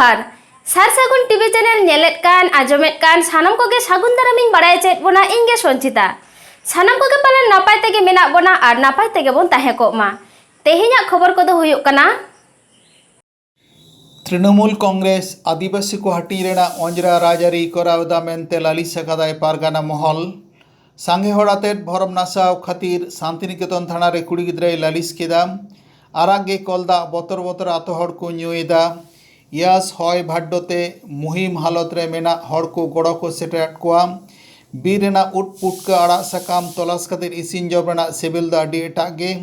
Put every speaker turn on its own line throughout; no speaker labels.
जोहार सार सागुन TV channel नेलेत कान आजमेत कान सानाम कोगे सागुन दारामिं बाड़ाय चेत बोना इंगे संचिता सानाम कोगे पालन नापाय तेगे मेना बोना आर नापाय तेगे बोन ताहे कोमा तेहेन्याग खबर कोदो हुयुग काना
तृणमूल कांग्रेस आदिवासी को हाटी रेना अंजरा राजारी करावदा मेनते लालिस सकादाय पारगाना महल सांगे होड़ाते भरम नासाव खातिर शांतिनिकेतन थाना रे कुड़ी गिद्राय लालिस केदा आराग गे कलदा बतर बतर आतो हड़ को न्यूएदा यास हय भाड्डोते मुहिम हालत रे मेना हड़ को गड़ो को सेटेट कोआ बीर रेना उट पुटका आड़ा सकाम तलाश खातिर इसिन जब रेना सेबेल दा आडी एटाग गे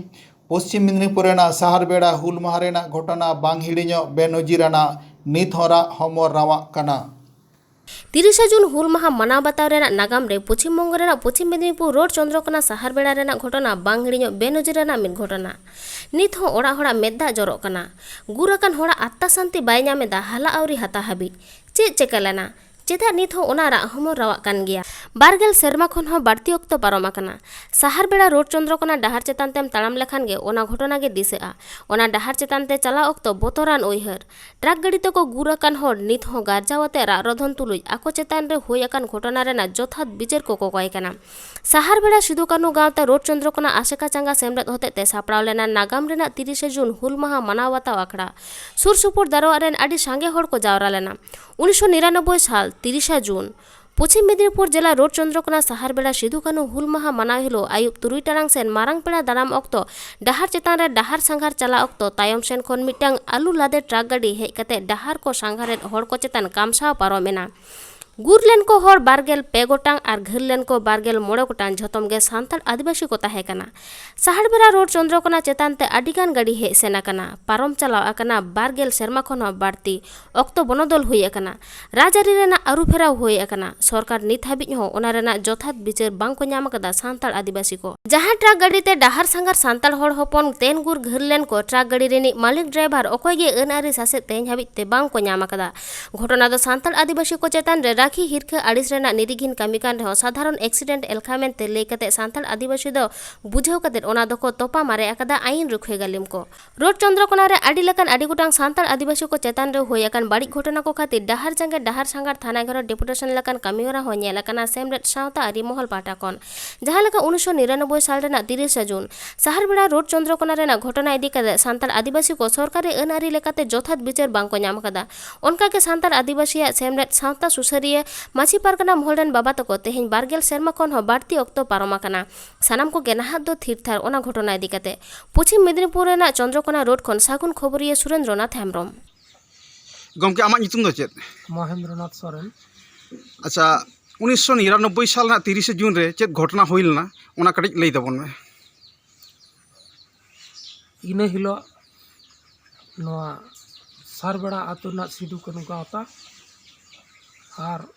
पश्चिम मेदिनीपुर रेना साहार बेड़ा हुल माहा रेना घटना बांग हिड़िñो बेनजिराना नित हरा हमर रावाग काना
30 जून हुल माहा मानाव बाताव रेना नागाम रे पश्चिम बंग रेना पश्चिम मेदिनीपुर रोड चंद्रकोना साहार बेड़ा रेना घटना बांग हिड़िñो बेनजिराना मिद घटना नित हो ओड़ा होड़ा मेदा जरक काना गुर अकान होड़ा आत्ता शांति बाय ᱧᱟᱢᱮᱫᱟ हाला आवरी हाता हाबी चेद चेका लेना चेदा नित हो ओना रा हमर रावाग कान गिया बारगेल सेरमा खन हो बाड़ती अक्तो पारम आकना साहार बेड़ा रोड चंद्रकोना डाहार चेतान तेम ताड़ाम लेखान गे ओना घटना गे दिसेआ ओना डाहार चेतान ते चला अक्तो बोतरान उइहर ट्राक गाड़ी तको गुर अकान होड़ नित हो गारजावते रा रधन तुलुज आको चेतान रे हुय अकान घटना रेना जथात बिचार को कोय काना साहार बेड़ा सिधु कानु गांवते रोड चंद्रकोना आसेका चांगा सेमरेद होते ते सापड़ाव लेना नागाम रेना 30 जून हुल माहा मानाव बाताव आखड़ा सुर सुपुर दारोआ रेन आडी सांगे होड़ को जावरा लेना 1999 साल 30 जून पश्चिम मेदिनीपुर जिला रोड चंद्रकोना साहार बेड़ा सिधु कानु हुल माहा मानाव हिलो आयुब 3 टाड़ांग सेन मारांग पेड़ा दाराम अक्तो डाहार चेतान रे डाहार सांघार चला अक्तो तायम सेन खन मिटांग आलू लादे ट्राक गाड़ी हेज कते डाहार को सांघारेद होड़ को चेतान कामसाव पारोमेना गुरलेन को होड़ बारगेल पे गोटांग और घरलेन को बारगेल मोड़े गोटांग झतम गे सान्ताल आदिवासी को ताहे काना साहार बेड़ा रोड चंद्रकोना चेतान ते आडिगान गाड़ी हेज सेना काना पारम चलाव आकना बारगेल सेरमा खन हो बाड़ती अक्तो बनोदल हुई आकना राजआरी रेना आरु फेराव हुई आकना सरकार नित हाबिज हो ओना रेना जथात बिचार बांग को ᱧᱟᱢ आकदा सान्ताल आदिवासी को जहां ट्राक गाड़ी ते डाहार सांगार सान्ताल होड़ होपन तेन गुर घरलेन को ट्राक गाड़ी रेनी मालिक ड्राइवर अकोय गे अनारी सासे तेन हाबिज ते बांग को ᱧᱟᱢ आकदा घटना दो सान्ताल आदिवासी को चेतान रे राखी हिरखा आड़िस रेना निरिघिन कामी कान रहो साधारण एक्सीडेंट एलखा मेनते लई कते सान्ताल आदिवासी दो बुझाव कते ओना दको तोपा मारे आकदा आईन रुखे गालिम को रोड चंद्रकोना रे आडी लेकान आडी गोटांग सान्ताल आदिवासी को चेतान रे होय आकान बाड़ी घटना को खातिर डाहार जांगे डाहार सांगार थाना घर डेपुटेशन लेकान कामीहरा हो नेल आकाना सेमरेद सावता आरी महल पाटा कोन जहां लेका 1999 साल रेना 30 जून साहार बेड़ा रोड चंद्रकोना रेना घटना इदी कते सान्ताल आदिवासी को सरकारी अनारी लेकाते जथात बिचार बांग को ᱧᱟᱢ आकदा ओनका के सान्ताल आदिवासी सेमरेद सावता सुसरिया माछी पारगाना महलरेन बाबा तको तेहेन बारगेल सेरमा खन हो बाड़ती अक्तो पारम आकना सानाम को गेनाहात दो थिरथार ओना घटना इदी कते पश्चिम मेदिनीपुर रेना चंद्रकोना रोड खन सागुन खबरिया सुरेंद्रनाथ हेम्ब्रम
गमके आमा नितुम दो चेत
महेंद्रनाथ सोरेन
अच्छा 1999 साल ना 30 जून रे चेत घटना हुई लना ओना कटिज लई दबोन में
इने हिलो नोआ सारबेड़ा आतु ना सिधु कानु गावता और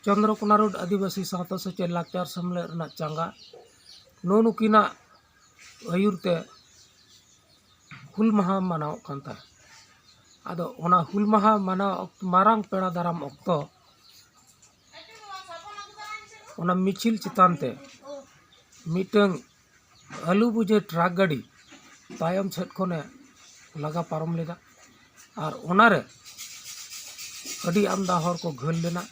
चंद्रकोना रोड आदिवासी सावता सेचे लाचार समले रना चांगा नोनुकिना आयुरते हुल माहा मानाव कांता आदो ओना हुल माहा मानाव मारांग पेड़ा दाराम अक्तो ओना मिचिल चितानते मिटंग आलू बुझे ट्राक गाड़ी तायम सेट खने लगा पारम लेदा और ओनारे अडी आमदा हर को घल लेना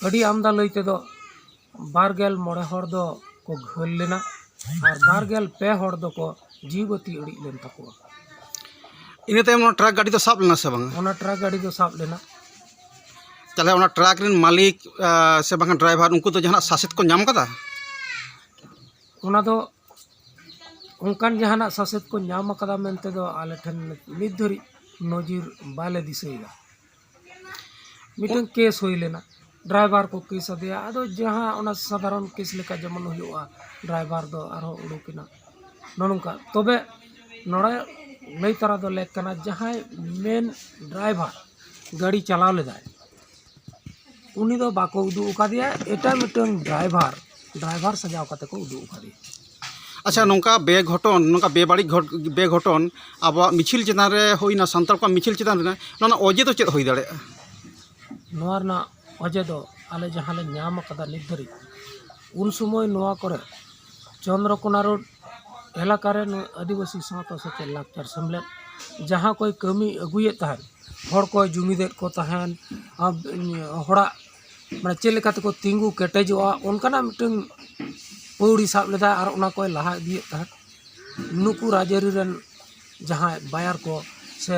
अडी आमदा लईते दो बारगेल मोड़े हर दो को घल लेना और बारगेल पे हर दो को जीवती अड़ी लेन तको
इने तायम ट्रक गाड़ी तो साब लेना से बांग
ओना ट्रक गाड़ी दो साब लेना
चले ओना ट्रक रेन मालिक से बांग ड्राइवर उनको तो जहां सासेत को ᱧᱟᱢ कदा
ओना दो उनकान जहां सासेत को ᱧᱟᱢ कदा मेनते दो आले ठन नित धरी नजिर बाले दिसेगा मिटन केस होई लेना ड्राइवर को केस दिया अदो जहां ओना साधारण केस लेका जमन हुआ ड्राइवर दो आरो उडुकिना ननुका तबे नोड़े लई तारा दो लेक कना जहां मेन ड्राइवर गाड़ी चलाव लेदाय उनी दो बाको उदु उकादिया एटा मिटन ड्राइवर सजाव कते को उदु उकादिया
अच्छा नोंका बेघटन नोंका बेघटन अब मिचिल चेतान रे होइना सान्ताल को मिचिल चेतान रे नोना ओजे तो चेत होई दाड़े
नोआ ना ओजे दो आले जहां ले ᱧᱟᱢ कदा निधरी उन समय नोआ करे चंद्रकोना रोड एलाका रे आदिवासी सावता सेचे लाचार समले जहाँ कोई कमी अगुए तहन हर को जुमिदेद को तहन हड़ा माने चेक लेकाते को तिंगु केटेजोआ उनकाना मिटन पौड़ी साब लेदा और उना कोई लहा दिए तहन नुकु राजरी रन जहाँ बायर को से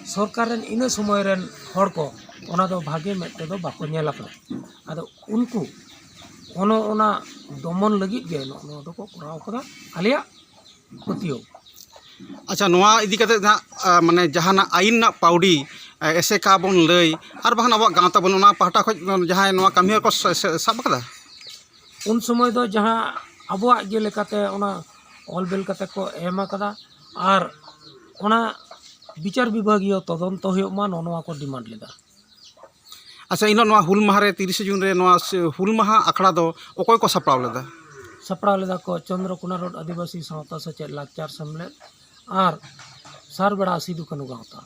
सरकार रन इन समय रन हर को ओना दो भागे मेटे दो बाको नेला का आदो उनको ओना दमन लगी गे नो दो को कराव कदा आलिया पतियो
अच्छा नोआ इदी कते माने जहाना आईन ना पाउडी एसे का बन लई और बहान अब गाँवता बन ओना पाहटा खो जहाँ नोआ कमी को साब कदा
उन समय दो जहाँ अबुआ जे लेकाते ओना ऑलबेल कते को एमा कदा और ओना विचार विभागीय तदंत होमा नोआ को डिमांड लेदा
अच्छा इन हुल माह 30 जून रे हुल माह आखड़ा दो अकय को सपड़ाव लेदा
सपड़ाव लेदा को चंद्रकोना रोड आदिवासी सावता सेचेद लाकचार सम्मेलन और सारबेड़ा सिदु कानू गाँवता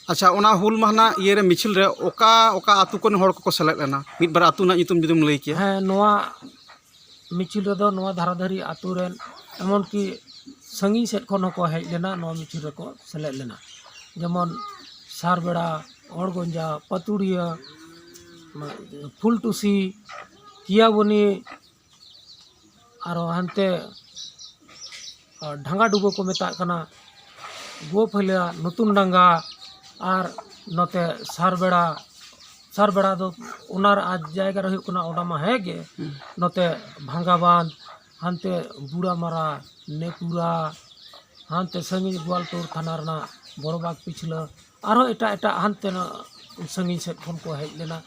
अच्छा ओना हुल माहना ये रे मिছিল रे ओका ओका आतु कोन हड़ को सेलेद लेना मिद बार आतु ना नितुम जुदुम लई के
हाँ नोआ मिছিল रे दो नोआ धाराधारी आतु रेन एमन की संगी सेट खन को हेज लेना नोआ मिছিল रे को सेलेद लेना जेमन सारबेड़ा अड़गंजा पतुड़िया फुलटुसी कियाबनी और हानते ढांगा डुबो को मेता कना गोफलिया नतुन डांगा और नते सारबेड़ा दो उनार आज जायगा रही कना ओडामा है गे नते भांगा बांध हानते बुड़ा मारा नेपुरा हानते संगी ग्वालटोर थाना रना बड़बाग पिछला और एटा एटा हानते ना संगी सेट खन को हेज लेना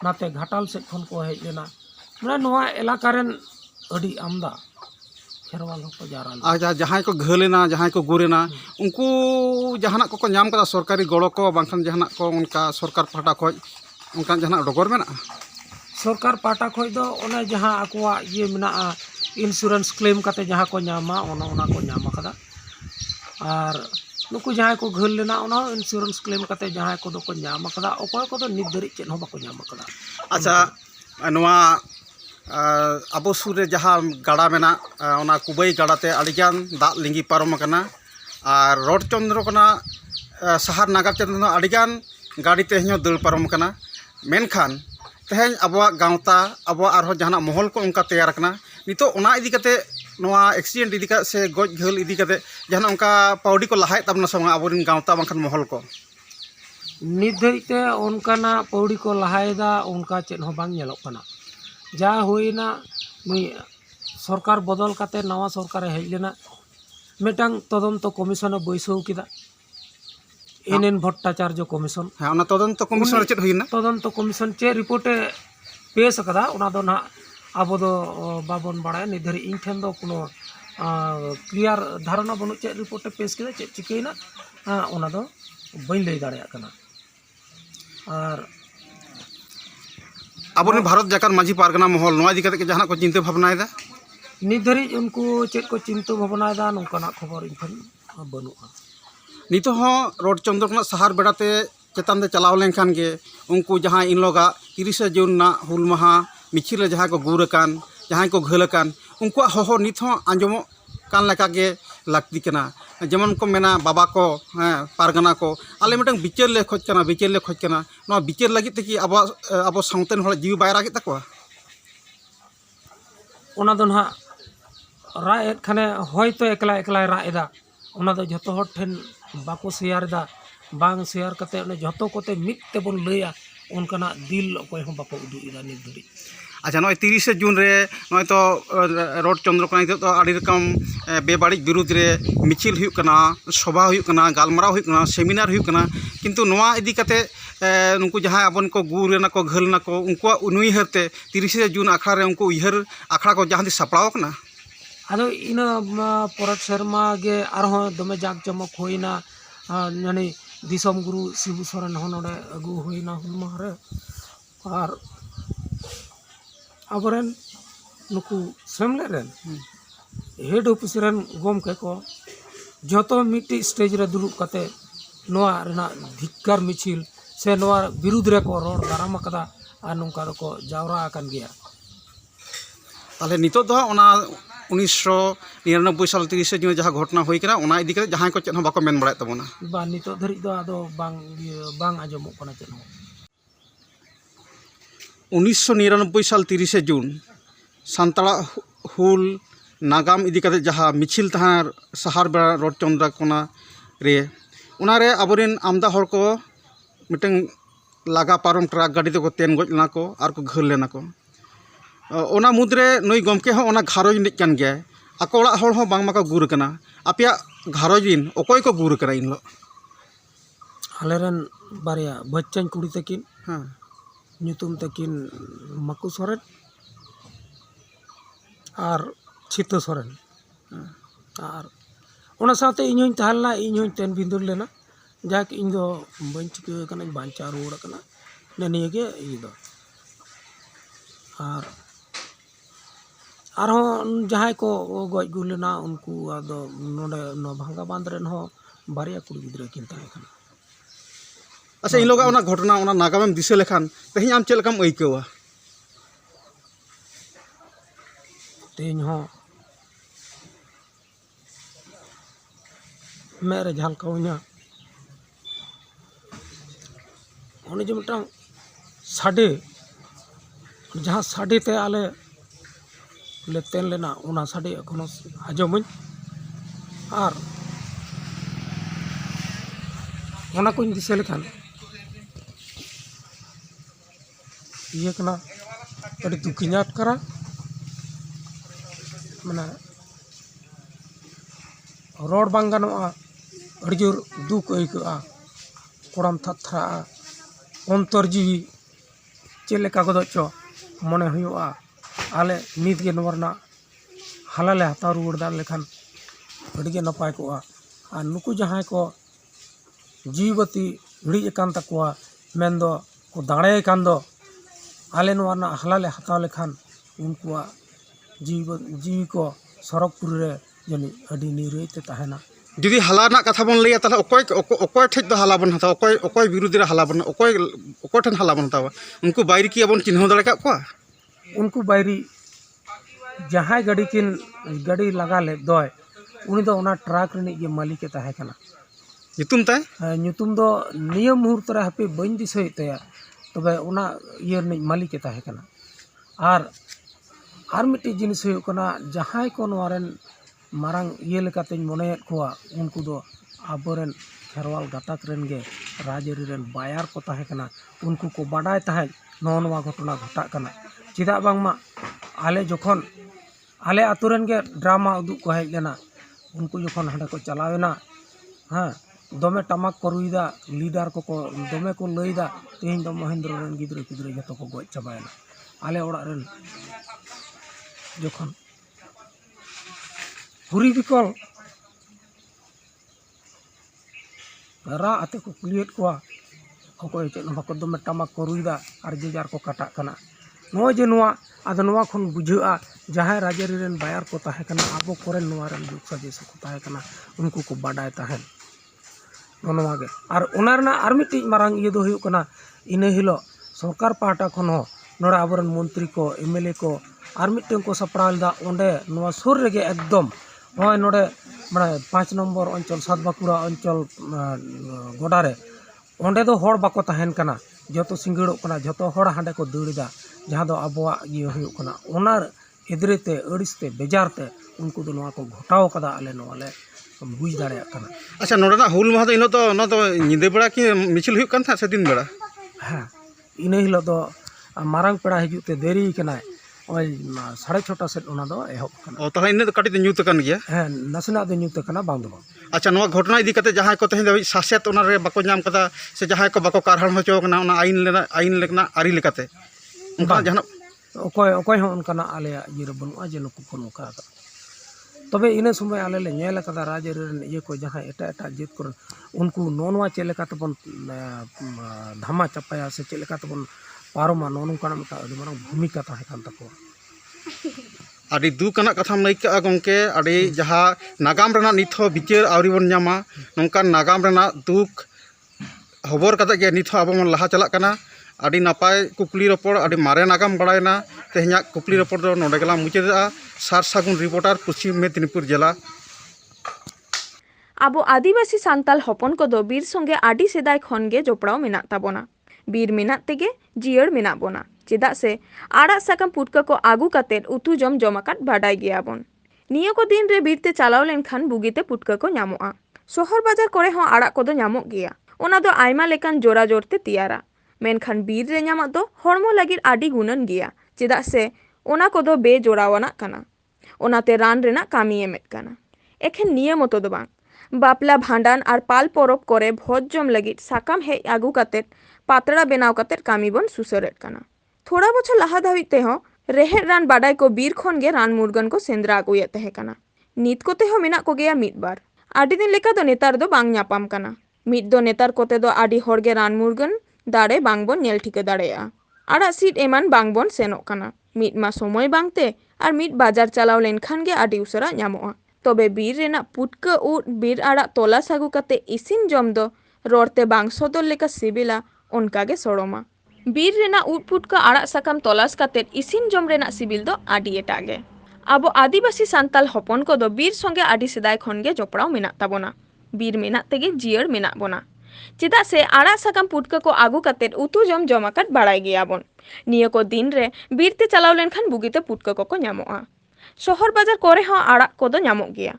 नाते घाटाल सेट खन को हेज लेना माने नोआ एलाका रेन अडी आमदा खेरवाल को जारा
अच्छा जहाँ को घलेना जहाँ को गुरेना उनको जहाना को नाम कदा सरकारी गड़ो को बांखान जहाना को उनका सरकार पाटा खो उनका जहाना डगर मेना
सरकार पाटा खो दो ओने जहाँ आकुआ ये मेना इंश्योरेंस क्लेम काते जहाँ को नामा ओना को नामा कदा और नुकु जहाँ को घल लेना ओना इंश्योरेंस क्लेम काते जहाँ को दो को नामा कदा अकय को दो नित धरि चेन हो बाको नामा कदा
अच्छा नोआ अब सुर जहाँ गाड़ा मेना ओना कुबई गाड़ाते अड़िगान दाग लिंगी पारम कना और रोड चंद्रकोना शहर नागार चंद्र अड़िगान गाड़ी तेहन दल पारम कना मेनखान तेहन अबवा गाँवता अबवा आरो जहाना महल को उनका तैयार कना नितो ओना इदी कते नोआ एक्सीडेंट इदी का से गज घल इदी कते जहाना उनका पाउडी को लहाय तबना संग अबोरिन गाँवता बांखान महल को
नित धरिते उनकाना पाउडी को लहायदा उनका चेन हो बांग नेलोक कना जा हुईना सरकार बदल काते नवा सरकार हेज लेना मिटांग तदंत कमिशन बैसव किदा एनएन भट्टाचार्य कमिशन
हाँ ओना तदंत कमिशन चेत हुईना
तदंत कमिशन चे रिपोर्टे पेश कदा ओना दो ना अब दो बाबन बाड़ा नि धरि इन ठेन दो कोनो क्लियर धारणा बनु चे रिपोर्टे पेश किदा चे चिकैना ओना दो बइन लई दाड़या कना और
अब भारत जाकर माझी पारगना महल नोआ इदी कते जहाना को चिंता भावनाएदा
नित धरि उनको चेक को चिंता भावनाएदा नोंकाना खबर इनफन बनुआ
नितो हो रोड चंद्रकोना शहर बेड़ाते चेतान दे चलाव लेनखान गे उनको जहाँ इन लोगा 30 जून ना हुल माहा मिছিল जहाँ को गुरकान जहाँ को घलकान उनको हो नित हो आंजमो कान लेका गे लाक्ति कना जेमन को मेना बाबा को पारगना को आले मिटन बिचार ले खोज कना नोआ बिचार लगी ते कि अब साउतेन हल जीव बाय रागे तकवा
ओना दो ना राएद खाने होयतो एकला एकला राएदा ओना दो जतो हर ठेन बाको शेयर दा बांग शेयर कते ओने जतो कोते मिट तेबन लैया उनकाना दिल अकय हो बाको उदु इदा नित धरि
अच्छा नॉय 30 जून रे नॉय तो रोड चंद्रकोना तो आड़ी रकम बेबाड़ी विरुद्ध रे मिছিল हुई कना सभा हुई कना गालमाराव हुई कना सेमिनार हुई कना किंतु नोआ इदी कते उनको जहाँ अपन को गुरेना को घलना को उनको उनुइहरते 30 जून आखड़ा रे उनको उइहर आखड़ा को जहाँ सपड़ाव कना
आदो इन परत शर्मा गे आरहो दमे जाक जमक होइना यानी दिसम गुरु शिबू सोरेन हो नोडे अगु होइना हुल माहरे और अबरेन नुकु सेमले रेन हेड ऑफिस रेन गोमके को जतो मिट्टी स्टेज रे दुलुब कते नोआ रेना धिक्कार मिছিল से नोआ विरुद्ध रे को रोड दाराम कदा आ नोंका को जावरा आकन गया
ताले नितो दो ओना 1999 साल 30 जून जहाँ घटना हुई कना उना इदी कते जहाँ को चेत बाको मेन बड़ाय तबोना
बा नितो धरिक दो आदो बांग आजमो कना चेत हो
1999 साल 30 जून सान्ताड़ा हुल नागाम इदी कते जहाँ मिছিল तहाँ सहार बेड़ा रोड चंद्रकोना रे उनारे अबोरेन आमदा हर को मिटंग लागा पारम ट्रक गाड़ी तो तेन गज लेना को आर को घल लेना को ओना मुद्रे नई गमके हो ओना घारोज निक कान गया आको ओड़ा हर हो बांग माको गुर कना आपिया घारोजिन ओकोय को गुर कना इन लो
आलेरन बारिया बच्चन कुड़ी तकिन
हां
nyutum takin Maku Soren ar Chito Soren ar ona saate iñ hoñ tahalna iñ hoñ ten bindur lena jak iñ do bañ chike kana bancha ruwa kana ne niye ge i do ar hon jahay ko goj gulena unku ado node no bhanga bandren ho bariya kuri gidra kin tahe kana
अच्छा इन लोग घटना नागाम दिशा लेखान तेज आम चलकाम अइकवा
तेज हो मेरे झलकाउना उन जो mitten साडे जहाँ साडे ते आले ले तेन लेना उना साडे एखोनो आजमኝ और उना को दिशा लेखान ये कना अड़ी दुखिया अटकारा माने रोड बांग गानोआ अड़ी जोर दुख अइकआ कोड़ाम थरथरा अंतर जीवी चेलेका गदचो मने हुआ आले नित गे नवरना हालाले हता रुवाड़ दान लेखान अड़ी गे नपाय कोआ आ नुकु जहां को जीवती हिड़ी एकान तकवा मेनदो को दाड़े कान दो आले नवरना हालाले हताव लेखान उनकुआ जीवी को सरकपुरी रे जनी अड़ी निरैते ताहेना
जुदी हाला ना कथा बन लैया ताले ओकोय ठेज दो हाला बन हताव ओकोय विरोधी रे हाला बन ओकोय ठन हाला बन हताव उनको बायरी की अबन चिन्ह दड़े का कोआ
उनको बायरी जहां गाड़ी लगा ले दोय उनी दो ओना ट्रक रे ये मालिक के ताहे कना
नितुम ताय
नितुम दो नियम मुहूर्त रे हपे बन दिसय तया तबे ओना ये मालिक के ताहे कना आर मिट्टी जिनिस हुई कना जहां को नवारेन मारांग ये लेकाते मनेयत कोआ उनको दो आबोरेन खेरवाल गाताक रेन गे राजरी रेन बायार को ताहे कना उनको को बाडाय ताहे नवा घटना घटा कना चिदा बांगमा आले जोखन आले आतुरेन गे ड्रामा उदुक को हेज लेना उनको जोखन हांडे को चलावेना हां दमे टमाक को रुइदा लीडर को दमे को लइदा तेहिं दो महेंद्र रेन गिद्रे गिद्रे जतो को गoj चाबायना आले ओड़ा रेन जोखन हुरी बिकल रा आते को कुलियत को अकोय चेन बाको दमे टमाक को रुइदा आर जेजार को काटा कना नो जे नोआ आदो नोआ खन बुझा जहां राजरी रेन बायर को ताहे कना आबो कोरेन नोआ रेन दुख सजेस को ताहे कना उनको को बाडाय ताहेन नोनवा गे आर ओनारना आर मिट्टी मारांग ये दो हुयो कना इने हिलो सरकार पाहटा खन हो नोड़ा आबरन मंत्री को एमएलए को आर मिट्टन को सपड़ालदा ओंडे नोआ सुर रेगे एकदम होय नोडे माने 5 नंबर अंचल सात बाकुड़ा अंचल गोडारे ओंडे दो होड़ बाको ताहेन कना जतो सिंगड़ो कना जतो होड़ हांडे को दौड़दा जहां दो आबोआ ये हुयो कना ओनार एदरेते अड़िसते बेजारते उनको दो नोआ को घटाव कदा आले नोआले बुझ दाड़े कना
अच्छा नोडना हुल माह दो इनो तो निदे बेड़ा की मिছিল हुयो कान था से दिन बेड़ा
हां इने हिलो दो मारांग पेड़ा हिजुते देरी कना ओय 6:30 सेट ओना दो एहब कना
ओ तहा इने तो काटी न्यूत कान गया
हां नसना दो न्यूत कना बांग दो
अच्छा नोआ घटना इदी कते जहां को तहिं दो सासेत ओना रे बाको नाम कदा से जहां को बाको कारहण होचो कना ओना आइन लेकना आरी लेकाते उनका जहां ओकोय हो उनका आले ये बनुआ जे नुकु को नुका तबे इने समय आले ले नेल कदा राजरी रेन ये को जहां एटा जेत को उनको नोनवा चेलेका तबन धामा चपाया से चेलेका तबन पारोमा नोनु काना मता अडी मारंग भूमिका ताहे कान तको आडी दुकना कथाम लैका गंके आडी जहां नागाम रेना निथो बिचार आवरी बन न्यामा नोंका नागाम रेना दुख खबर कते गे निथो आबो मन लहा चला कना आडी नापाय कुकली रपड़ आडी मारे नागाम बड़ायना तेहना कुपली रिपोर्ट दो नोडे गेलां मुचादा सार सागुन रिपोर्टर पश्चिम मेदिनीपुर जिला।
आबो आदिवासी सान्ताल हपन कोदो बीर संगे आडी सेदाय खनगे जोपड़ाव मेना ताबोना। बीर मेना तेगे जियड़ मेना बोना चेदा से आड़ा साकाम पुटका को आगू काते उतु जम जमाकात बाडाय गियाबोन। निया को दिन रे बीरते चालाव लेनखान बुगिते पुटका को ᱧᱟᱢᱚᱜᱼᱟ। शहर बाजार करे हों आड़ा कोदो ᱧᱟᱢᱚᱜ गिया। ओना दो आयमा लेकान जोरा जोरते तियारा। मेनखान बीर रे ᱧᱟᱢᱟᱜ दो हड़मो लागिर आडी गुणन गिया चेदा से ओना कोदो बे जोड़ावाना काना। ओनाते रान रेना कामी एमेत काना। एखेन निया मतो दो बांग बापला भांडान और पाल परब करे भोज जम लगित साकाम हेज आगू काते पातड़ा बेनाव काते कामी बन सुसरेट काना। थोड़ा बछर लहा धाविते हो रेहेड रान बाडाय को बीर खन गे रान मुरगन को सेंद्रा आगुये तहे काना। नीत कोते हो मेना को गेया मिद बार आडी दिन लेका दो नेतार दो बांग ᱧᱟᱯᱟᱢ काना। मिद दो नेतार कोते दो आडी हड़गे रान मुरगन दाड़े बांग बन नेल ठिका दाड़ेया। आड़ा सीट एमान बांग बन सेनोक काना। मिद मा समय बांगते और मिद बाजार चलाव लेनखान गे आडी उसरा ᱧᱟᱢᱚᱜᱼᱟ। तबे बीर रेना पुटका उड बीर आड़ा तोलास आगू काते इसिन जम दो रोडते बांग सदर लेका सिबिला ओनकागे सड़ोमा। बीर रेना उड पुटका आड़ा साकाम तोलास काते इसिन जम रेना सिबिल दो आडी एटागे। आबो आदिवासी सान्ताल हपन कोदो बीर संगे आडी सेदाय खनगे जोपड़ाव मेना ताबोना। बीर मेना तेगे जियड़ मेना बोना चेदा से आड़ा साकाम पुटका को आगू काते उतु जम जमाकात बाड़ाय गियाबोन। निया को दिन रे बीरते चलाव लेनखान बुगिते पुटका को ᱧᱟᱢᱚᱜᱼᱟ। शहर बाजार करे हों आड़ा कोदो ᱧᱟᱢᱚᱜ गिया।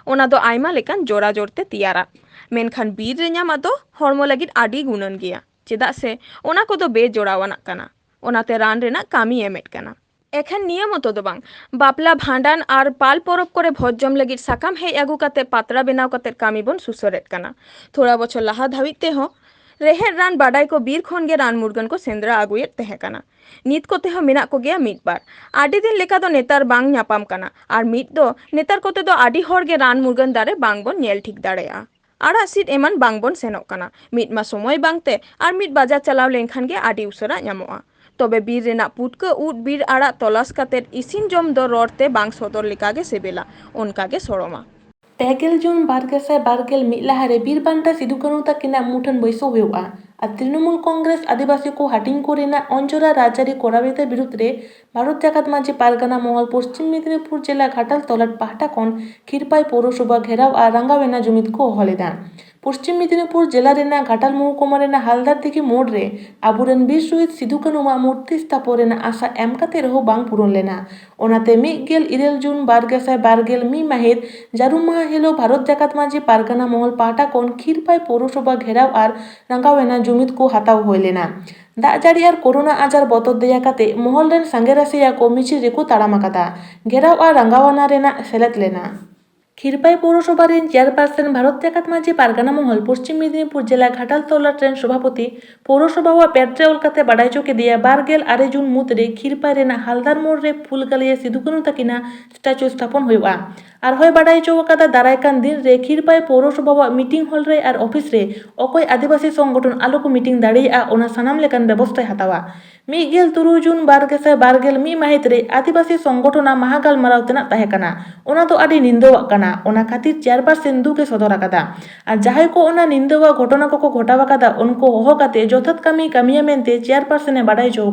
ओना दो आयमा लेकान जोरा जोरते तियारा। मेनखान बीर रे ᱧᱟᱢᱟᱜ दो हड़मो लागिर आडी गुणन गिया चेदा से ओना कोदो बे जोड़ावाना काना। ओनाते रान रेना कामी एमेट काना। एखेन निया मतो दो बांग बापला भांडान और पाल परब करे भोज जम लगित साकाम हेज आगू काते पातड़ा बेनाव काते कामी बन सुसरेट काना। थोड़ा बछर लहा धाविते हो रेहेड रान बाडाय को बीर खन गे रान मुरगन को सेंद्रा आगुयेत तहे काना। नीत कोते हो मेना को गेया मिद बार आडी दिन लेका दो नेतार बांग ᱧᱟᱯᱟᱢ काना और मिद दो नेतार कोते दो आडी हड़गे रान मुरगन दारे बांग बन नेल ठिक दाड़ेया। आड़ा सीट एमान बांग बन सेनोक काना। मिद मा समय बांगते और मिद बाजार चलाव लेनखान गे आडी उसरा ᱧᱟᱢᱚᱜᱼᱟ। तबे बीर रेना पुटका उड बीर आड़ा तोलास काते इसिन जम दो रोडते बांग सदर लेकागे सिबिला ओनकागे सड़ोमा।
30 जून 2022 मिद लाहारे बीर बांटा सिदु कानू ताकिना मुठन बैसो हुआ और तृणमूल कांग्रेस आदिवासी को हाटिंग को रेना अंजरा राजारी कोराबेते विरुद्ध रे भारत जाकात माझी पारगाना महल पश्चिम मेदिनीपुर जिला घाटाल तलाट पाहटा खन खीरपाई पौरसभा घेराव और रंगावेना जुमिद को हलेदा। पश्चिम मेदिनीपुर जिला रेना घाटाल महकुमा रेना हालदार दिघी मोड़ रे आबुरेन बीर शहीद सिदु कानू मा मूर्ति स्थापन रेना आशा एम काते रहो बांग पूरण लेना। ओनाते 1 जून 2022 मी माहित जारुम माह हिलो भारत जाकात माझी पारगाना महल पाहटा खन खीरपाई पौरसभा घेराव और रंगावेना जुमिद को हाताव हुई लेना। दाग जाड़ी और कोरोना आजार बतर दया काते महल रेन सांगे रासिया को मिचिल रेको ताड़ाम आकादा घेराव और रंगावाना रेना सेलेद लेना। खीरपाई पौरसभा रेन चेयरपार्सन भारत जाकात माझी पारगाना महल पश्चिम मेदिनीपुर जिला घाटाल तलाट रेन सभापति पौरसभा व पेट्रे ऑल काते बाडाय चो केदिया 28 जून मुद्रे खीरपाई रेना हालदार मोड़ रे फुलगालिया सिदु कानू ताकिना स्टैचू स्थापन हुआ और होय बाडाय चो कादा दारायकान दिन रे खीरपाई पौरसभा व मीटिंग हॉल रे और ऑफिस रे अकय आदिवासी संगठन आलो को मीटिंग दाड़िया ओना सानाम लेकान व्यवस्था हतावा। 3 जून 2022 मी माहित रे आदिवासी संगठन महागाल माराव तेना ताहे काना ओना तो आडी निंदावाक काना ओना खातिर चेयरपार्सन दुके सदर आकादा और जहाय को ओना निंदावा घटना को घटावा कादा उनको होहो काते जथात कामी कामिया मेनते चेयरपार्सने बाडाय चो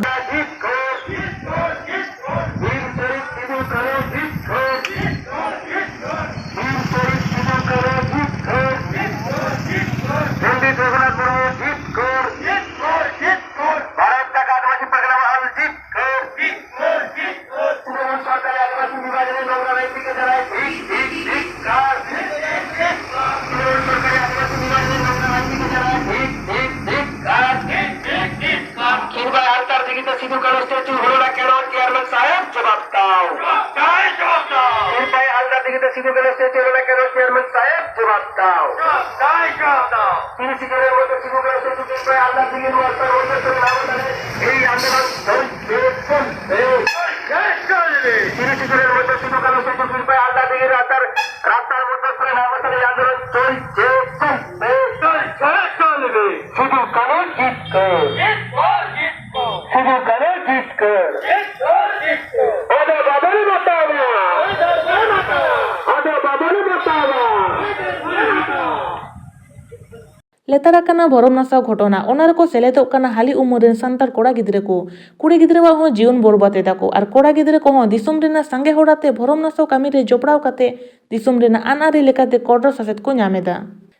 ᱞᱮᱛᱟᱲ ᱟᱠᱟᱱᱟ ᱵᱷᱚᱨᱚᱢ ᱱᱟᱥᱟᱣ ᱜᱷᱚᱴᱚᱱᱟ ᱚᱱᱟ ᱨᱮᱠᱚ ᱥᱮᱞᱮᱫᱚᱜ ᱠᱟᱱᱟ ᱦᱟᱹᱞᱤ ᱩᱢᱮᱨ ᱨᱮᱱ ᱥᱟᱱᱛᱟᱲ ᱠᱚᱲᱟ ᱜᱤᱫᱽᱨᱟᱹ ᱠᱚ ᱠᱩᱲᱤ ᱜᱤᱫᱽᱨᱟᱹᱣᱟᱜ ᱦᱚᱸ ᱡᱤᱭᱚᱱ ᱵᱚᱨᱵᱟᱫ ᱮᱫᱟ ᱠᱚ ᱟᱨ ᱠᱚᱲᱟ ᱜᱤᱫᱽᱨᱟᱹ ᱠᱚᱦᱚᱸ ᱫᱤᱥᱚᱢ ᱨᱮᱱᱟᱜ ᱥᱟᱸᱜᱮ ᱦᱚᱲ ᱟᱛᱮ ᱵᱷᱚᱨᱚᱢ ᱱᱟᱥᱟᱣ ᱠᱟᱹᱢᱤ ᱨᱮ ᱡᱚᱯᱲᱟᱣ ᱠᱟᱛᱮ ᱫᱤᱥᱚᱢ ᱨᱮᱱᱟᱜ ᱟᱹᱱᱼᱟᱹᱨᱤ ᱞᱮᱠᱟᱛᱮ ᱠᱚᱰᱚᱨ ᱥᱟᱥᱮᱛ ᱠᱚ ᱧᱟᱢ ᱮᱫᱟ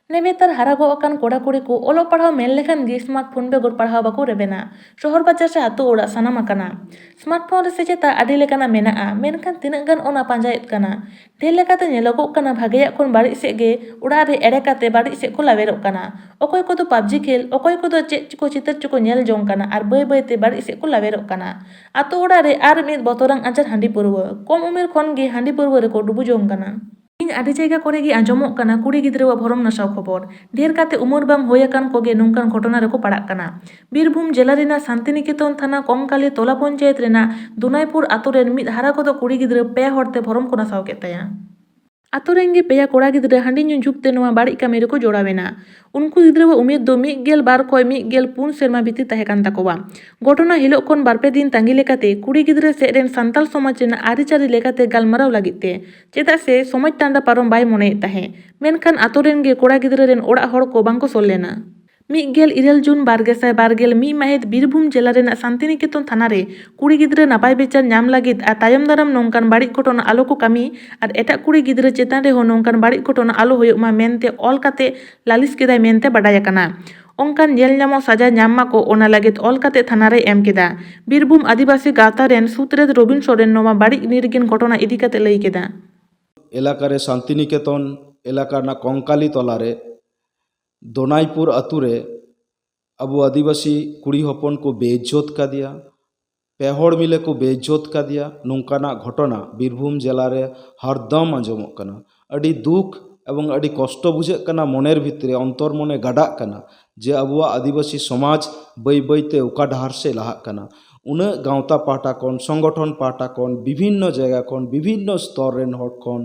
ᱱᱮᱵᱮᱛᱟᱨ ᱦᱟᱨᱟᱜᱚᱜ ᱟᱠᱟᱱ ᱠᱚᱲᱟ ᱠᱩᱲᱤ ᱠᱚ ᱚᱞᱚᱜ ᱯᱟᱲᱦᱟᱣ ᱢᱮᱱ ᱞᱮᱠᱷᱟᱱ ᱜᱮ ᱥᱢᱟᱨᱴᱯᱷᱳᱱ ᱵᱮᱜᱚᱨ ᱯᱟᱲᱦᱟᱣ ᱵᱟᱠᱚ ᱨᱮᱵᱮᱱᱟ ᱥᱚᱦᱚᱨ ᱵᱟᱡᱟᱨ ᱥᱮ ᱟᱛᱳ ᱚᱲᱟᱜ ᱥᱟᱱᱟᱢ ᱟᱠᱟᱱᱟ ᱥᱢᱟᱨᱴᱯᱷᱳᱱ ᱨᱮ ᱥᱮᱪᱮᱫᱟ ᱟᱹᱰᱤ ᱞᱮᱠᱟᱱᱟᱜ ᱢᱮᱱᱟᱜᱼᱟ ᱢᱮᱱᱠᱷᱟᱱ ᱛᱤᱱᱟᱹᱜ ᱜᱟᱱ ᱚᱱᱟ ᱯᱟᱸᱡᱟᱭᱮᱫ ᱠᱟᱱᱟ ᱰᱷᱮᱨ ᱞᱮᱠᱟᱛᱮ ᱧᱮᱞᱚᱜᱚᱜ ᱠᱟᱱᱟ ᱵᱷᱟᱜᱮᱭᱟᱜ ᱠᱷᱚᱱ ᱵᱟᱹᱲᱤᱡ ᱥᱮᱫ ᱜᱮ ᱚᱲᱟᱜ ᱨᱮ ᱮᱲᱮ ᱠᱟᱛᱮ ᱵᱟᱹᱲᱤᱡ ᱥᱮᱫ ᱠᱚ ᱞᱟᱣᱮᱨᱚᱜ ᱠᱟᱱᱟ ᱚᱠᱚᱭ ᱠᱚᱫᱚ ᱯᱟᱵᱡᱤ ᱠᱷᱮᱞ ᱚᱠᱚᱭ ᱠᱚᱫᱚ ᱪᱮᱫ ᱠᱚ ᱪᱤᱛᱟᱹᱨ ᱪᱚᱠᱚ ᱧᱮᱞ ᱡᱚᱝ ᱠᱟᱱᱟ ᱟᱨ ᱵᱟᱹᱭ ᱵᱟᱹᱭᱛᱮ ᱵᱟᱹᱲᱤᱡ ᱥᱮᱫ ᱠᱚ ᱞᱟᱣᱮᱨᱚᱜ ᱠᱟᱱᱟ ᱟᱛᱳ ᱚᱲᱟᱜ ᱨᱮ ᱟᱨ ᱢᱤᱫ ᱵᱚᱛᱚᱨᱟᱱ ᱟᱡᱟᱨ ᱦᱟᱺᱰᱤ ᱯᱟᱹᱨᱣᱟᱹ ᱠᱚᱢ ᱩᱢᱮᱨ ᱠᱷᱚᱱ ᱜᱮ ᱦᱟᱺᱰி ᱯᱟᱹᱨᱣᱟᱹ ᱨᱮᱠᱚ ᱰᱩᱵᱩ ᱡᱚᱝ ᱠᱟᱱᱟ ᱤᱧ ᱟᱹᱰᱤ ᱡᱟᱭᱜᱟ ᱠᱚᱨᱮ ᱜᱮ ᱟᱸᱡᱚᱢᱚᱜ ᱠᱟᱱᱟ ᱠᱩᱲᱤ ᱜᱤᱫᱽᱨᱟᱹᱣᱟᱜ ᱵᱷᱚᱨᱚᱢ ᱱᱟᱥᱟᱣ ᱠᱷᱚᱵᱚᱨ ᱰᱷᱮᱨ ᱠᱟᱛᱮ ᱩᱢᱮᱨ ᱵᱟᱝ ᱦᱩᱭ ᱟᱠᱟᱱ ᱠᱚᱜᱮ ᱱᱚᱝᱠᱟᱱ ᱜᱷᱚᱴᱚᱱᱟ ᱨᱮᱠᱚ ᱯᱟᱲᱟᱜ ᱠᱟᱱᱟ ᱵᱤᱨᱵᱷᱩᱢ ᱡᱮᱞᱟ ᱨᱮᱱᱟᱜ ᱥᱟᱱᱛᱤᱱᱤᱠᱮᱛᱚᱱ ᱛᱷᱟᱱᱟ ᱠᱚᱝᱠᱟᱞᱤ ᱛᱚᱞᱟ ᱯᱚᱧᱪᱟᱭᱮᱛ ᱨᱮᱱᱟᱜ ᱫᱩᱱᱟᱭᱯᱩᱨ ᱟᱛᱳ ᱨᱮᱱ ᱢᱤᱫ ᱦᱟᱨᱟ ᱜᱚᱫᱚᱜ ᱠᱩᱲᱤ ᱜᱤᱫᱽᱨᱟᱹ ᱯᱮ ᱦᱚᱲᱛᱮ ᱵᱷᱚᱨᱚᱢ ᱠᱚ ᱱᱟᱥᱟᱣ ᱠᱮᱫ ᱛᱟᱭᱟ ᱟᱛᱳ ᱨᱮᱱ ᱜᱮ ᱯᱮᱭᱟ ᱠᱚᱲᱟ ᱜᱤᱫᱽᱨᱟᱹ ᱦᱟᱺᱰᱤ ᱧᱩ ᱡᱩᱜᱽᱛᱮ ᱱᱚᱣᱟ ᱵᱟᱹᱲᱤᱡ ᱠᱟᱹᱢᱤ ᱨᱮᱠᱚ ᱡᱚᱲᱟᱣᱮᱱᱟ ᱩᱱᱠᱩ ᱜᱤᱫᱽᱨᱟᱹᱣᱟᱜ ᱩᱢᱮᱨ ᱫᱚ 12 ᱠᱷᱚᱱ 14 ᱥᱮᱨᱢᱟ ᱵᱷᱤᱛᱤᱨ ᱛᱟᱦᱮᱸ ᱠᱟᱱ ᱛᱟᱠᱚᱣᱟ ᱜᱷᱚᱴᱚᱱᱟ ᱦᱤᱞᱳᱜ ᱠᱷᱚᱱ ᱵᱟᱨᱯᱮ ᱫᱤᱱ ᱛᱟᱸᱜᱤ ᱞᱮᱠᱟᱛᱮ ᱠᱩᱲᱤ ᱜᱤᱫᱽᱨᱟᱹ ᱥᱮᱫ ᱨᱮᱱ ᱥᱟᱱᱛᱟᱲ ᱥᱚᱢᱟᱡᱽ ᱨᱮᱱᱟᱜ ᱟᱹᱨᱤᱪᱟᱹᱞᱤ ᱞᱮᱠᱟᱛᱮ ᱜᱟᱞᱢᱟᱨᱟᱣ ᱞᱟᱹᱜᱤᱫ ᱛᱮ ᱪᱮᱫᱟᱜ ᱥᱮ ᱥᱚᱢᱟᱡᱽ ᱴᱟᱺᱰᱟ ᱯᱟᱨᱚᱢ ᱵᱟᱭ ᱢᱚᱱᱮᱭᱮᱫ ᱛᱟᱦᱮᱸ ᱢᱮᱱᱠᱷᱟᱱ ᱟᱛᱳ ᱨᱮᱱ ᱜᱮ ᱠᱚᱲᱟ ᱜᱤᱫᱽᱨᱟᱹ ᱨᱮᱱ ᱚᱲᱟᱜ ᱦᱚᱲ ko ᱵᱟᱝᱠᱚ ᱥᱚᱞ ᱞᱮᱱᱟ 17 ᱡᱩᱱ 2021 ᱢᱟᱹᱦᱤᱛ ᱵᱤᱨᱵᱷᱩᱢ ᱡᱮᱞᱟ ᱨᱮᱱᱟᱜ ᱥᱟᱱᱛᱤᱱᱤᱠᱮᱛᱚᱱ ᱛᱷᱟᱱᱟ ᱨᱮ ᱠᱩᱲᱤ ᱜᱤᱫᱽᱨᱟᱹ ᱱᱟᱯᱟᱭ ᱵᱤᱪᱟᱹᱨ ᱧᱟᱢ ᱞᱟᱹᱜᱤᱫ ᱟᱨ ᱛᱟᱭᱚᱢ ᱫᱟᱨᱟᱢ ᱱᱚᱝᱠᱟᱱ ᱵᱟᱹᱲᱤᱡ ᱜᱷᱚᱴᱚᱱᱟ ᱟᱞᱚ ᱠᱚ ᱠᱟᱹᱢᱤ ᱟᱨ ᱮᱴᱟᱜ ᱠᱩᱲᱤ ᱜᱤᱫᱽᱨᱟᱹ ᱪᱮᱛᱟᱱ ᱨᱮᱦᱚᱸ ᱱᱚᱝᱠᱟᱱ ᱵᱟᱹᱲᱤᱡ ᱜᱷᱚᱴᱚᱱᱟ ᱟᱞᱚ ᱦᱩᱭᱩᱜ ᱢᱟ ᱢᱮᱱᱛᱮ ᱚᱞ ᱠᱟᱛᱮ ᱞᱟᱹᱞᱤᱥ ᱠᱮᱫᱟᱭ ᱢᱮᱱᱛᱮ ᱵᱟᱰᱟᱭ ᱟᱠᱟᱱᱟ ᱚᱱᱠᱟᱱ ᱧᱮᱞ ᱧᱟᱢᱚᱜ ᱥᱟᱡᱟ ᱧᱟᱢ ᱢᱟᱠᱚ ᱚᱱᱟ ᱞᱟᱹᱜᱤᱫ ᱚᱞ ᱠᱟᱛᱮ ᱛᱷᱟᱱᱟ ᱨᱮᱭ ᱮᱢ ᱠᱮᱫᱟ ᱵᱤᱨᱵᱷᱩᱢ ᱟᱹᱫᱤᱵᱟᱹᱥᱤ ᱜᱟᱶᱛᱟ ᱨᱮᱱ ᱥᱩᱛᱨᱮᱫ ᱨᱚᱵᱤᱱ ᱥᱚᱨᱮᱱ ᱱᱚᱣᱟ ᱵᱟᱹᱲᱤᱡ ᱱᱤᱨᱜᱤᱱ ᱜᱷᱚᱴᱚᱱᱟ ᱤᱫᱤ ᱠᱟᱛᱮ ᱞᱟᱹᱭ ᱠᱮᱫᱟ
এলাকারে শান্তিনিকেতন এলাকার না কঙ্কালি তলারে দোনাইপুর আতুরে আবু আদিবাসী কুড়ি হপন কো বেইজ্জত কাদিয়া পেহড় মিলে কো বেইজ্জত কাদিয়া নংকানা ঘটনা বীরভূম জেলারে হরদম আঁজমক কানা আডি দুঃখ এবং আডি কষ্ট বুঝে কানা মনের ভিতরে অন্তর মনে গাডাক কানা যে আবুয়া আদিবাসী সমাজ বই বইতে ওকা ডাহার সে লাহাক কানা উনা গাঁওতা পাহটা কন সংগঠন পাহটা কন বিভিন্ন জায়গা কন বিভিন্ন স্তর রেন হড় কন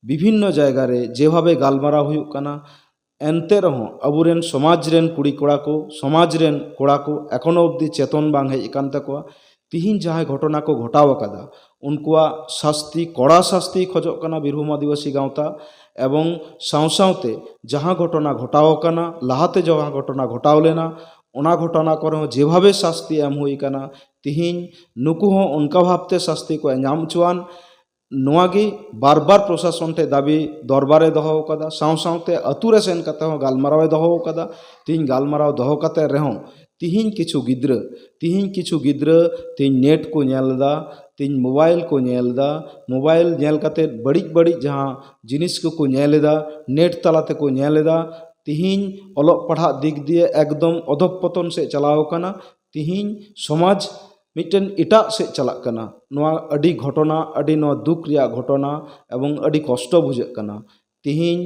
বিভিন্ন জায়গারে যেভাবে গালমারা হুয়ুক কানা এনতে রহো আবুরেন সমাজ রেন কুড়ি কোড়া কো সমাজ রেন কোড়া কো এখনো অবধি চেতন বাং হেজ কান তাকোয়া তিহিন যাহাই ঘটনা কো ঘটাও আকাদা উনকুয়া শাস্তি কড়া শাস্তি খোজক কানা বীরভূম আদিবাসী গাঁওতা এবং সাও সাওতে যাহা ঘটনা ঘটাও কানা লাহাতে যাহা ঘটনা ঘটাও লেনা ওনা ঘটনা করে যেভাবে শাস্তি এম হুই কানা তিহিন নুকু হো উনকা ভাবতে শাস্তি কো এনাম চুয়ান নোয়াगी बार बार प्रशासन ठे दाबी दरबारे दहो कदा साव सावते अतुरे सेन कते हो गालमाराव दहो कदा तीन गालमाराव दहो कते रेहो तिहिन किछु गिद्र तीन नेट को नेलदा तीन मोबाइल को नेलदा मोबाइल नेल कते बड़ी बड़ी जहाँ जिनिस को नेलेदा नेट तलाते को नेलेदा तिहिन अलग पढ़ा दिक दिए एकदम अधपतन से चलाव कना तिहिन समाज मिटन इटा से चलाक कना नोआ अडी घटना अडी नोआ दुख रिया घटना एवं अडी कष्ट बुझे कना तिहिन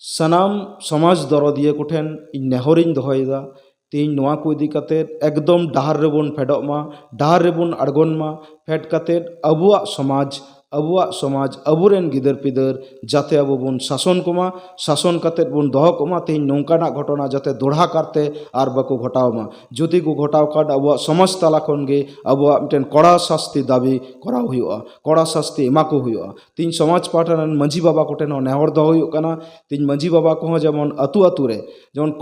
सनाम समाज दरदिए कोठेन इन नेहरिन दहयदा तिहिन नोआ को इदी कते एकदम डाहर रेबन फेडोक मा डाहर रेबन आड़गोन मा फेड कते अबुआ समाज अबुरेन गिदर पिदर जाते अबु बन शासन कोमा शासन कते बन दहो कोमा तिहिन नोंकाना घटना जाते दोढ़ा करते आर बाको घटाव मा जुदी को घटाव काट अबुआ समाज तला खन गे अबुआ मिटन कड़ा शास्ति दाबी कराव हुआ कड़ा शास्ति एमाको हुआ तिहिन समाज पाठन मंझी बाबा कोटेन नेहर दहो हुआ कना तिहिन मंझी बाबा को जेमन अतु अतु रे जेमन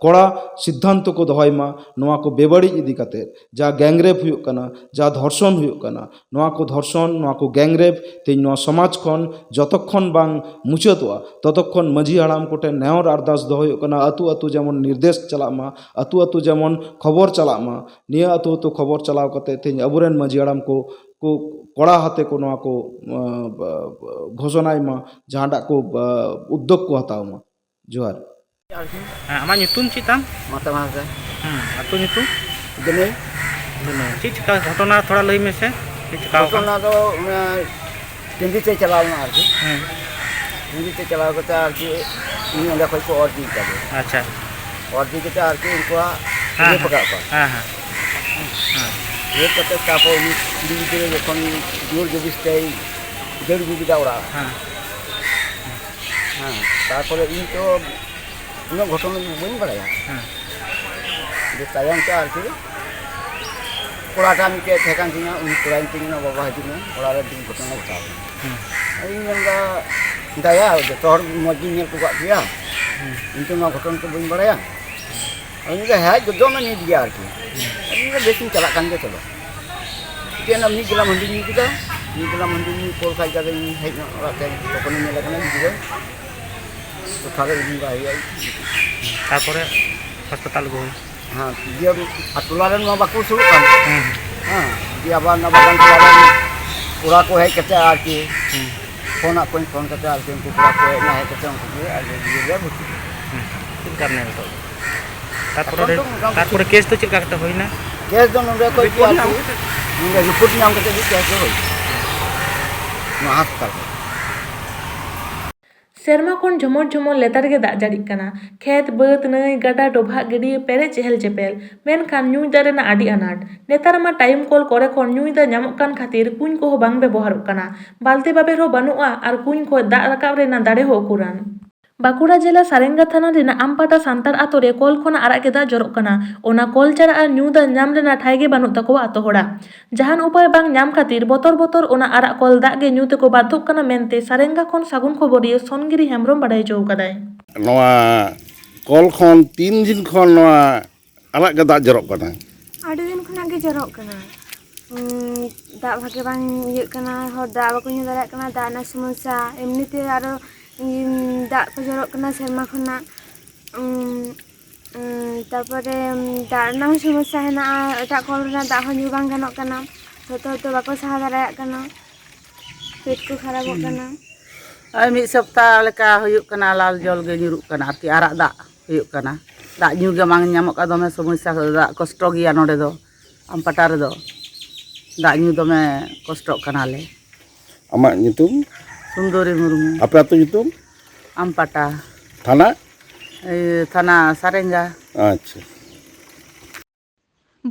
कड़ा सिद्धांत को दहय मा नोआ को बेबड़ी इदी कते जा गैंगरेप हुआ कना जा धर्षण हुआ कना नोआ को धर्षण नोआ को गैंगरेप तेज नोआ समाज खन जतक्षण बांग मुचादोआ ततक्षण मझी हाड़ाम कोटे नेहर अरदास दहो हुआ कना अतु अतु जेमन निर्देश चला मा अतु अतु जेमन खबर चला मा निया अतु अतु खबर चलाव कते तेज अबुरेन मझी हाड़ाम को कड़ा हाथे को नोआ को घोषणाय मा जहाडा को उद्योग को हताव मा जोहार
आमा nyutum चिताम
माता माता
अतु nyutum
जने
चीज का घटना थोड़ा लई में से
घटना तो टिंडी ते चलावना आरकी टिंडी ते चलाव करते आरकी इन ओंडे खय को और दी करे
अच्छा
और दी करते आरकी इनको ये पका पा
हां
ये करते तापो टिंडी ते जखन जोर जबिस्ते देड़ बिदा ओरा हां तारपरे इन तो इन घटना बन बड़ाया जे तायम के आरकी कोड़ाटा मिके ठेकान तिना उन कोड़ाइन तिना बाबा हजिना कोड़ा रे दिन घटना घटाव इन मनगा दया जो तोर मजी नेल को गया ᱤᱧ ᱛᱚ ᱱᱚᱣᱟ ᱜᱷᱚᱴᱚᱱ ᱠᱚ ᱵᱟᱹᱧ ᱵᱟᱲᱟᱭᱟ ᱩᱱᱤ ᱫᱚ ᱦᱮᱡ ᱫᱚᱢᱮ ᱱᱤᱛ ᱜᱮᱭᱟ ᱟᱨᱠᱤ ᱤᱧ ᱫᱚ ᱵᱮᱥᱤᱧ ᱪᱟᱞᱟᱜ ᱠᱟᱱ ᱜᱮᱭᱟ ᱪᱚᱞᱚ ᱪᱮᱫ ᱢᱤᱫ ᱜᱮᱞᱟᱢ ᱦᱟᱺᱰᱤ ᱧᱩ ᱠᱮᱫᱟ ᱢᱤᱫ ᱜᱮᱞᱟᱢ ᱦᱟᱺᱰᱤ ᱧᱩ ᱯᱚᱨ ᱠᱷᱟᱡ ᱜᱟᱫᱚᱧ ᱦᱮᱡ ᱧᱚᱜ ᱚᱲᱟᱜ ᱛᱮ ᱛᱚᱠᱷᱚᱱᱤᱧ ᱧᱮᱞᱮ ᱠᱟᱱᱟ ᱜᱤᱫᱽᱨᱟᱹ ᱛᱚᱠᱷᱟᱱ ᱤᱫᱤ ᱵᱟᱭ ᱦᱩᱭᱩᱜᱼᱟ
ᱛᱟᱨᱯᱚᱨᱮ ᱦᱟᱥᱯᱟᱛᱟल ᱟᱹᱜᱩ ᱦᱩᱭ
ᱦᱮᱸ ᱫᱤᱭᱮ ᱴᱚᱞᱟ ᱨᱮᱱ ᱢᱟ ᱵᱟᱠᱚ ᱥᱩᱨᱩᱜ ᱠᱟᱱ ᱦᱮᱸ ᱫᱤᱭᱮ ᱟᱵᱟᱨ ᱚᱱᱟ ᱵᱟᱜᱟᱱ ᱴᱚᱞᱟ ᱨᱮᱱ ᱠᱚᱲᱟ ᱠᱚ ᱦᱮᱡ ᱠᱟᱛᱮ ᱟᱨᱠᱤ ᱯᱷᱳᱱᱟᱜ ᱠᱚᱧ ᱯᱷᱳᱱ ᱠᱟᱛᱮ ᱟᱨᱠᱤ ᱩᱱᱠᱩ ᱠᱚᱲᱟ ᱠᱚ ᱦᱮᱡ ᱮᱱᱟ ᱦᱮᱡ ᱠᱟᱛᱮ ᱩᱱᱠᱩ ᱜᱮ ᱟᱨᱠᱤ ᱜᱤᱫᱽᱨᱟᱹ ᱵᱷᱩᱨᱛᱤ
ᱪᱮᱫ ᱞᱮᱠᱟ ᱢᱮᱱ ᱱᱤᱛᱚᱜ তারপরে কেস তো চেক কাটতে হই না
কেস ᱫᱚ ᱱᱚᱰᱮ ᱠᱷᱚᱡ ᱜᱮ ᱟᱨᱠᱤ ᱱᱚᱰᱮ ᱨᱤᱯᱳর্ট ᱧᱟᱢ ᱠᱟᱛᱮ ᱜᱮ ᱠᱮᱥ ᱫᱚ ᱦᱩᱭ ᱱᱚᱣᱟ ᱦᱟᱥᱯᱟᱛᱟᱞ
ᱥᱮᱨᱢᱟ ᱠᱷᱚᱱ ᱡᱷᱚᱢᱚᱨ ᱡᱷᱚᱢᱚᱨ ᱞᱮᱛᱟᱲ ᱜᱮ ᱫᱟᱜ ᱡᱟᱹᱲᱤᱜ ᱠᱟᱱᱟ ᱠᱷᱮᱛ ᱵᱟᱹᱫ ᱱᱟᱹᱭ ᱜᱟᱰᱟ ᱰᱚᱵᱷᱟᱜ ᱜᱟᱹᱰᱭᱟᱹ ᱯᱮᱨᱮᱡ ᱪᱮᱦᱮᱞ ᱪᱮᱯᱮᱞ ᱢᱮᱱᱠᱷᱟᱱ ᱧᱩᱭ ᱫᱟᱜ ᱨᱮᱱᱟᱜ ᱟᱹᱰᱤ ᱟᱱᱟᱴ ᱱᱮᱛᱟᱨ ᱢᱟ ᱴᱟᱭᱤᱢ ᱠᱚᱞ ᱠᱚᱨᱮ ᱠᱷᱚᱱ ᱧᱩᱭ ᱫᱟᱜ ᱧᱟᱢᱚᱜ ᱠᱟᱱ ᱠᱷᱟᱹᱛᱤᱨ ᱠᱩᱧ ᱠᱚᱦᱚᱸ ᱵᱟᱝ ᱵᱮᱵᱚᱦᱟᱨᱚᱜ ᱠᱟᱱᱟ ᱵᱟᱞᱛᱤ ᱵᱟᱵᱮᱨ ᱦᱚᱸ ᱵᱟᱹᱱᱩᱜᱼᱟ ᱟᱨ ᱠᱩᱧ ᱠᱷᱚᱱ ᱫᱟᱜ ᱨᱟᱠᱟᱵ ᱨᱮᱱᱟᱜ ᱫᱟᱲᱮ ᱦᱚᱸ ᱩᱠᱩᱨᱟᱱ ᱵᱟᱸᱠᱩᱲᱟ ᱡᱮᱞᱟ ᱥᱟᱨᱮᱝᱜᱟ ᱛᱷᱟᱱᱟ ᱨᱮᱱᱟᱜ ᱟᱢᱯᱟᱴᱟ ᱥᱟᱱᱛᱟᱲ ᱟᱛᱳ ᱨᱮ ᱠᱚᱞ ᱠᱷᱚᱱᱟᱜ ᱟᱨᱟᱜ ᱜᱮ ᱫᱟᱜ ᱡᱚᱨᱚᱜ ᱠᱟᱱᱟ ᱚᱱᱟ ᱠᱚᱞ ᱪᱷᱟᱲᱟ ᱟᱨ ᱧᱩ ᱫᱟᱜ ᱧᱟᱢ ᱨᱮᱱᱟᱜ ᱴᱷᱟᱹᱭ ᱜᱮ ᱵᱟᱹᱱᱩᱜ ᱛᱟᱠᱚᱣᱟ ᱟᱛᱳ ᱦᱚᱲᱟᱜ ᱡᱟᱦᱟᱱ ᱩᱯᱟᱹᱭ ᱵᱟᱝ ᱧᱟᱢ ᱠᱷᱟᱹᱛᱤᱨ ᱵᱚᱛᱚᱨ ᱚᱱᱟ ᱟᱨᱟᱜ ᱠᱚᱞ ᱫᱟᱜ ᱜᱮ ᱧᱩ ᱛᱮᱠᱚ ᱵᱟᱫᱽᱫᱷᱚᱜ ᱠᱟᱱᱟ ᱢᱮᱱᱛᱮ ᱥᱟᱨᱮᱝᱜᱟ ᱠᱷᱚᱱ ᱥᱟᱹᱜᱩᱱ ᱠᱷᱚᱵᱚᱨᱤᱭᱟᱹ ᱥᱚᱱᱜᱤᱨᱤ ᱦᱮᱢᱵᱨᱚᱢ ᱵᱟᱰᱟᱭ ᱦᱚᱪᱚ ᱟᱠᱟᱫᱟᱭ
ᱱᱚᱣᱟ ᱠᱚᱞ ᱠᱷᱚᱱ 3 ᱫᱤᱱ ᱠᱷᱚᱱ ᱱᱚᱣᱟ ᱟᱨᱟᱜ ᱜᱮ ᱫᱟᱜ ᱡᱚᱨᱚᱜ ᱠᱟᱱᱟ
ᱟᱹᱰᱤ ᱫᱤᱱ ᱠᱷᱚᱱᱟᱜ ᱜᱮ ᱡᱚᱨᱚᱜ ᱠᱟᱱᱟ ᱫᱟᱜ ᱵᱷᱟᱜᱮ ᱵᱟᱝ ᱤᱭᱟᱹᱜ ᱠᱟᱱᱟ ᱦᱚᱲ ᱫᱟᱜ ᱵᱟᱠᱚ ᱧᱩ ᱫᱟᱲᱮᱭᱟᱜ ᱠᱟᱱᱟ ᱫᱟᱜ ᱨᱮᱱᱟᱜ ᱥᱚᱢᱚᱥᱥᱟ ᱮᱢᱱᱤᱛᱮ ᱟᱨᱚ ᱫᱟᱜ ᱠᱚ ᱡᱚᱨᱚᱜ ᱠᱟᱱᱟ ᱥᱮᱨᱢᱟ ᱠᱷᱚᱱᱟᱜ ᱛᱟᱨᱯᱚᱨᱮ ᱫᱟᱜ ᱨᱮᱱᱟᱜ ᱦᱚᱸ ᱥᱚᱢᱚᱥᱥᱟ ᱦᱮᱱᱟᱜᱼᱟ ᱮᱴᱟᱜ ᱠᱚᱞ ᱨᱮᱱᱟᱜ ᱫᱟᱜ ᱦᱚᱸ ᱧᱩ ᱵᱟᱝ ᱜᱟᱱᱚᱜ ᱠᱟᱱᱟ ᱡᱚᱛᱚ ᱦᱚᱲ ᱵᱟᱠᱚ ᱥᱟᱦᱟᱣ ᱫᱟᱲᱮᱭᱟᱜ ᱠᱟᱱᱟ ᱯᱮᱴ ᱠᱚ ᱠᱷᱟᱨᱟᱯᱚᱜ ᱠᱟᱱᱟ
ᱢᱤᱫ ᱥᱚᱯᱛᱟ ᱞᱮᱠᱟ ᱦᱩᱭᱩᱜ ᱠᱟᱱᱟ ᱞᱟᱞ ᱡᱚᱞ ᱜᱮ ᱧᱩᱨᱩᱜ ᱠᱟᱱᱟ ᱟᱨᱠᱤ ᱟᱨᱟᱜ ᱫᱟᱜ ᱦᱩᱭᱩᱜ ᱠᱟᱱᱟ ᱫᱟᱜ ᱧᱩ ᱜᱮ ᱵᱟᱝ ᱧᱟᱢᱚᱜ ᱠᱟᱱᱟ ᱫᱚᱢᱮ ᱥᱚᱢᱚᱥᱥᱟ ᱫᱟᱜ ᱠᱚᱥᱴᱚ ᱜᱮᱭᱟ ᱱᱚᱰᱮ ᱫᱚ ᱟᱢᱯᱟᱴᱟ ᱨᱮᱫᱚ ᱫᱟᱜ ᱧᱩ ᱫᱚᱢᱮ ᱠᱚᱥᱴᱚᱜ ᱠᱟᱱᱟᱞᱮ
ᱟᱢᱟᱜ ᱧᱩᱛᱩᱢ
ᱥᱩᱱᱫᱚᱨᱤ ᱢᱩᱨᱢᱩ
ᱟᱯᱮ ᱟᱹᱛᱩ ᱧᱩᱛᱩᱢ
ᱟᱢᱯᱟᱴᱟ
ᱛᱷᱟᱱᱟ
ᱛᱷᱟᱱᱟ ᱥᱟᱨᱮᱝᱜᱟ
ᱟᱪᱪᱷᱟ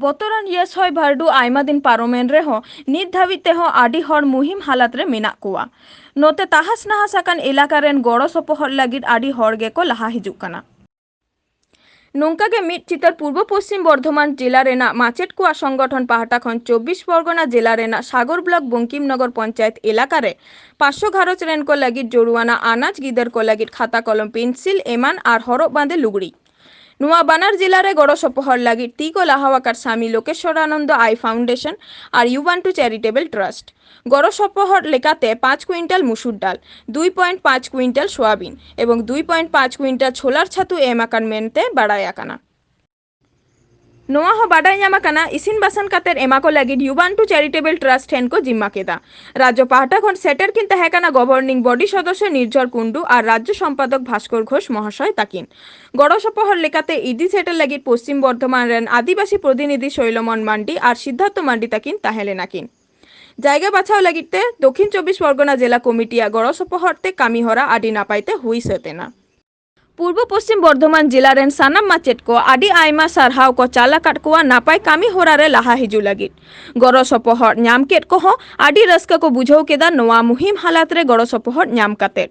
ᱵᱚᱛᱚᱨᱟᱱ ᱤᱭᱟᱹᱥ ᱦᱚᱭ ᱵᱷᱟᱨᱰᱩ ᱟᱭᱢᱟ ᱫᱤᱱ ᱯᱟᱨᱚᱢᱮᱱ ᱨᱮᱦᱚᱸ ᱱᱤᱛ ᱫᱷᱟᱹᱵᱤᱡ ᱛᱮᱦᱚᱸ ᱟᱹᱰᱤ ᱦᱚᱲ ᱢᱩᱦᱤᱢ ᱦᱟᱞᱟᱛ ᱨᱮ ᱢᱮᱱᱟᱜ ᱠᱚᱣᱟ ᱱᱚᱛᱮ ᱛᱟᱦᱟᱥ ᱱᱟᱦᱟᱥ ᱟᱠᱟᱱ ᱮᱞᱟᱠᱟ ᱨᱮᱱ ᱜᱚᱲᱚ ᱥᱚᱯᱚᱦᱚᱫ ᱞᱟᱹᱜᱤᱫ ᱟᱹᱰᱤ ᱦᱚᱲ ᱜᱮᱠᱚ ᱞᱟᱦᱟ ᱦᱤᱡᱩᱜ ᱠᱟᱱᱟ ᱱᱚᱝᱠᱟ ᱜᱮ ᱢᱤᱫ ᱪᱤᱛᱟᱹᱨ ᱯᱩᱨᱵᱚ ᱯᱚᱥᱪᱤᱢ ᱵᱚᱨᱫᱷᱚᱢᱟᱱ ᱡᱮᱞᱟ ᱨᱮᱱᱟᱜ ᱢᱟᱪᱮᱫ ᱠᱚᱣᱟᱜ ᱥᱚᱝᱜᱚᱴᱷᱚᱱ ᱯᱟᱦᱴᱟ ᱠᱷᱚᱱ 24 ᱯᱚᱨᱜᱚᱱᱟ ᱡᱮᱞᱟ ᱨᱮᱱᱟᱜ ᱥᱟᱜᱚᱨ ᱵᱞᱚᱠ ᱵᱚᱝᱠᱤᱢᱱᱚᱜᱚᱨ ᱯᱚᱧᱪᱟᱭᱮᱛ ᱮᱞᱟᱠᱟ ᱨᱮ 500 ᱜᱷᱟᱨᱚᱸᱡᱽ ᱨᱮᱱ ᱠᱚ ᱞᱟᱹᱜᱤᱫ ᱡᱚᱲᱩᱣᱟᱱᱟ ᱟᱱᱟᱡ ᱜᱤᱫᱟᱹᱨ ᱠᱚ ᱞᱟᱹᱜᱤᱫ ᱠᱷᱟᱛᱟ ᱠᱚᱞᱚᱢ ᱯᱮᱱᱥᱤᱞ ᱮᱢᱟᱱ ᱟᱨ ᱦᱚᱨᱚᱜ ᱵᱟᱸᱫᱮ ᱞᱩᱜᱽᱲᱤ ᱱᱚᱣᱟ ᱵᱟᱱᱟᱨ ᱡᱮᱞᱟ ᱨᱮ ᱜᱚᱲᱚ ᱥᱚᱯᱚᱦᱚᱫ ᱞᱟᱹᱜᱤᱫ ᱛᱤ ᱠᱚ ᱞᱟᱦᱟ ᱟᱠᱟᱫ ᱥᱟᱢᱤ ᱞᱳᱠᱮᱥᱣᱚᱨᱟᱱᱚᱱᱫᱚ ᱟᱭ ᱯᱷᱟᱣᱩᱱᱰᱮᱥᱚᱱ ᱟᱨ ᱤᱭᱩᱵᱟᱱᱴᱩ ᱪᱮরিটেবল ট্রাস্ট গড় সপোহট লেকাতে 5 কুইন্টাল মুসুর ডাল 2.5 কুইন্টাল সোয়াবিন এবং 2.5 কুইন্টাল ছোলার ছাতু এম আকান মেনতে বাড়াই আকানা ᱱᱚᱣᱟ ᱦᱚᱸ ᱵᱟᱰᱟᱭ ᱧᱟᱢ ᱟᱠᱟᱱᱟ ᱤᱥᱤᱱ ᱵᱟᱥᱟᱱ ᱠᱟᱛᱮ ᱮᱢᱟ ᱠᱚ ᱞᱟᱹᱜᱤᱫ ᱤᱭᱩᱵᱟᱱᱴᱩ ᱪᱮরিটেবল ট্রাস্ট ᱴᱷᱮᱱ ᱠᱚ ᱡᱤম্ᱢᱟ ᱠᱮᱫᱟ ᱨᱟᱡᱽᱡᱚ ᱯᱟᱦᱴᱟ ᱠᱷᱚᱱ ᱥᱮᱴᱮᱨ ᱠᱤᱱ ᱛᱟᱦᱮᱸ ᱠᱟᱱᱟ ᱜᱚᱵᱷᱚᱨᱱᱤᱝ ᱵᱚᱰᱤ ᱥᱚᱫᱚᱥᱥᱚ ᱱᱤᱨᱡᱚᱨ ᱠᱩᱱᱰᱩ ᱟᱨ ᱨᱟᱡᱽᱡᱚ ᱥᱚᱢᱯᱟᱫᱚᱠ ᱵᱷᱟস্কর ঘোষ মহাশয় তাকিন গড় সপোহট লেকাতে ইদি সেটের লাগি পশ্চিম বর্ধমান রেন আদিবাসী প্রতিনিধি শৈলমন মান্ডি আর সিদ্ধার্থ মান্ডি তাকিন তাহেঁ লেনা কিন জায়গা বাছাও লাगित ते दक्षिण 24 परगना जिला कमिटिया गड़ो सपोहट ते कामी हरा आदि नापायते हुई सतेना पूर्व पश्चिम बर्धमान जिला रेन सानाम माचेद को आदि आयमा सारहाव को चालाकाट कोआ नापाय कामी होरा रे लाहा हिजु लागित गड़ो सपोहट ᱧᱟᱢ केद को हो आदि रस्का को बुझाव केदा नोआ मुहिम हालात रे गड़ो सपोहट ᱧᱟᱢ काते